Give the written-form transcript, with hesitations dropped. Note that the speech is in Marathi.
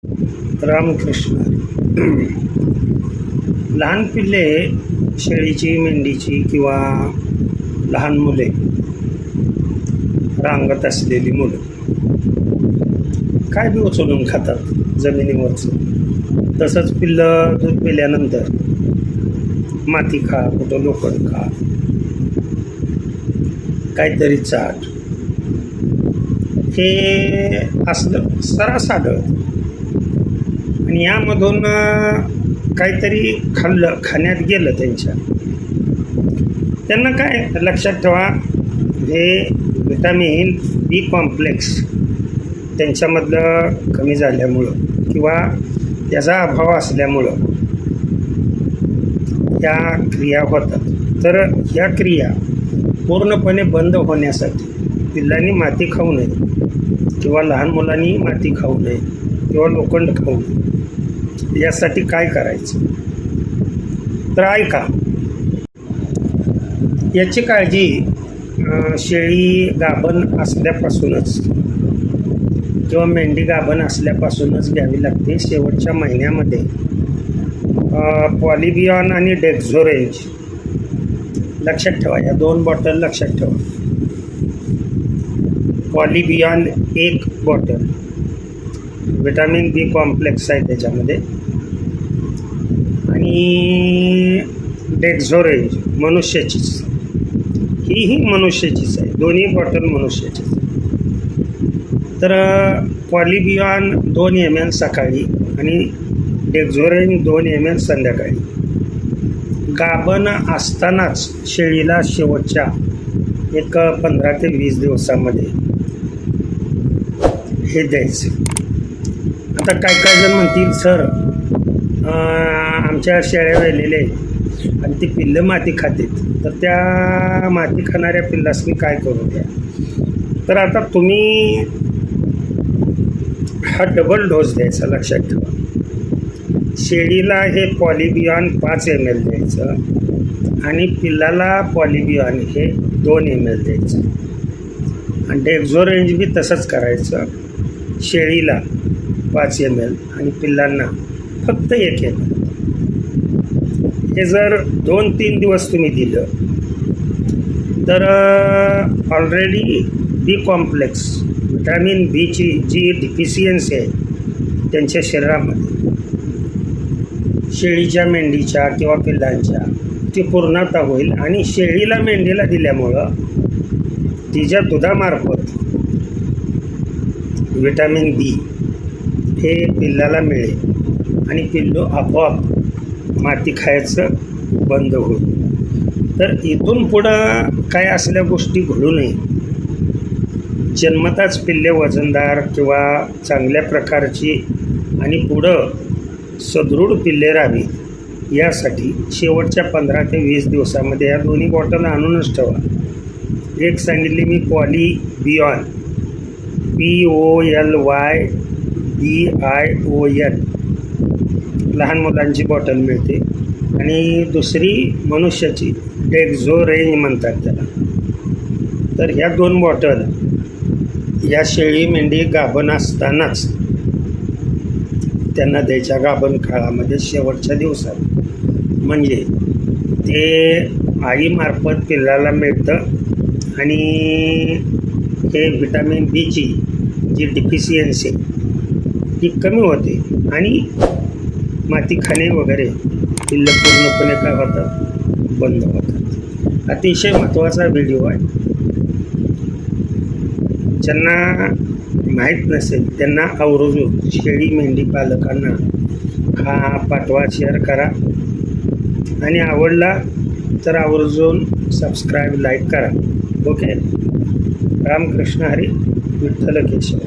रामकृष्ण. लहान पिल्ले, शेळीची, मेंढीची किंवा लहान मुले, रांगत असलेली मुलं काय बी उचलून खातात जमिनीवरचं. तसंच पिल्लं दूध पिल्यानंतर माती खा, कुठं लोखंड खा, काहीतरी चाट, हे असलं सर्रास आढळतं. आणि यामधून काहीतरी खाण्यात गेलं त्यांना काय लक्षात ठेवा, हे विटॅमिन बी कॉम्प्लेक्स त्यांच्यामधलं कमी झाल्यामुळं किंवा त्याचा अभाव असल्यामुळं या क्रिया होतात. तर ह्या क्रिया पूर्णपणे बंद होण्यासाठी पिल्लांनी माती खाऊ नये किंवा लहान मुलांनी माती खाऊ नये किंवा लोखंड खाऊ नये. यासाठी काय करायचं तर ऐका. याची काळजी शेळी गाभण असल्यापासूनच किंवा मेंढी गाभण असल्यापासूनच घ्यावी लागते. शेवटच्या महिन्यामध्ये पॉलिबियॉन आणि डेक्झोरेंज लक्षात ठेवा, या 2 बॉटल लक्षात ठेवा. पॉलिबियॉन 1 बॉटल, विटॅमिन बी कॉम्प्लेक्स आहे त्याच्यामध्ये, आणि डेक्झोरेंज मनुष्याचीच, ही मनुष्याचीच आहे, दोन्ही बॉटल मनुष्याचीच. तर पॉलिबियॉन 2 ml सकाळी आणि डेक्झोरेंज 2 ml संध्याकाळी. गाभण असतानाच शेळीला शेवटच्या एक 15 ते 20 दिवसामध्ये हे द्यायचं. आता काय जण म्हणतील, सर आमच्या शेळ्या वेलेल्या आहेत आणि ती पिल्लं माती खातात, तर त्या माती खाणाऱ्या पिल्लासनी काय करू द्या. तर आता तुम्ही हा डबल डोस द्यायचा लक्षात ठेवा. शेळीला हे पॉलिबियॉन 5 ml द्यायचं आणि पिल्लाला पॉलिबियॉन हे 2 ml द्यायचं. आणि डेक्झोरेंज बी तसंच करायचं. शेळीला 5 ml आणि पिल्लांना फक्त 1 ml. हे जर 2-3 दिवस तुम्ही दिलं तर ऑलरेडी बी कॉम्प्लेक्स, विटॅमिन बीची जी डिफिशियन्सी आहे त्यांच्या शरीरामध्ये, शेळीच्या, मेंढीच्या किंवा पिल्लांच्या, ती पूर्णता होईल. आणि शेळीला, मेंढीला दिल्यामुळं तिच्या दुधामार्फत विटॅमिन बी हे पिल्लाला मिळेल आणि पिल्लू आपोआप माती खायचं बंद होईल. तर इथून पुढं काय असल्या गोष्टी घडू नये. जन्मताच पिल्ले वजनदार किंवा चांगल्या प्रकारची आणि पुढं सदृढ पिल्ले राहावी यासाठी शेवटच्या 15 ते 20 दिवसामध्ये या दोन्ही बॉटल आणूनच ठेवा. एक सांगितली मी पॉलिबियॉन, POLYBION, लहान मुलांची बॉटल मिळते, आणि दुसरी मनुष्याची डेक्झोरेंज म्हणतात त्याला. तर ह्या 2 बॉटल या शेळी, मेंढी गाभण असतानाच त्यांना द्यायच्या, गाभण काळामध्ये शेवटच्या दिवसात. म्हणजे ते आईमार्फत पिल्लाला मिळतं आणि हे विटॅमिन बीची जी डिफिशियन्सी ती कमी होते आणि माती खाणे वगैरे पिल्लं पूर्णपणे काय होतं, बंद होतात. अतिशय महत्त्वाचा व्हिडिओ आहे. ज्यांना माहीत नसेल त्यांना आवर्जून शेळी, मेंढी पालकांना हा पाठवा, शेअर करा, आणि आवडला तर आवर्जून सबस्क्राईब, लाईक करा. ओके. रामकृष्ण हरी, विठ्ठल केशव.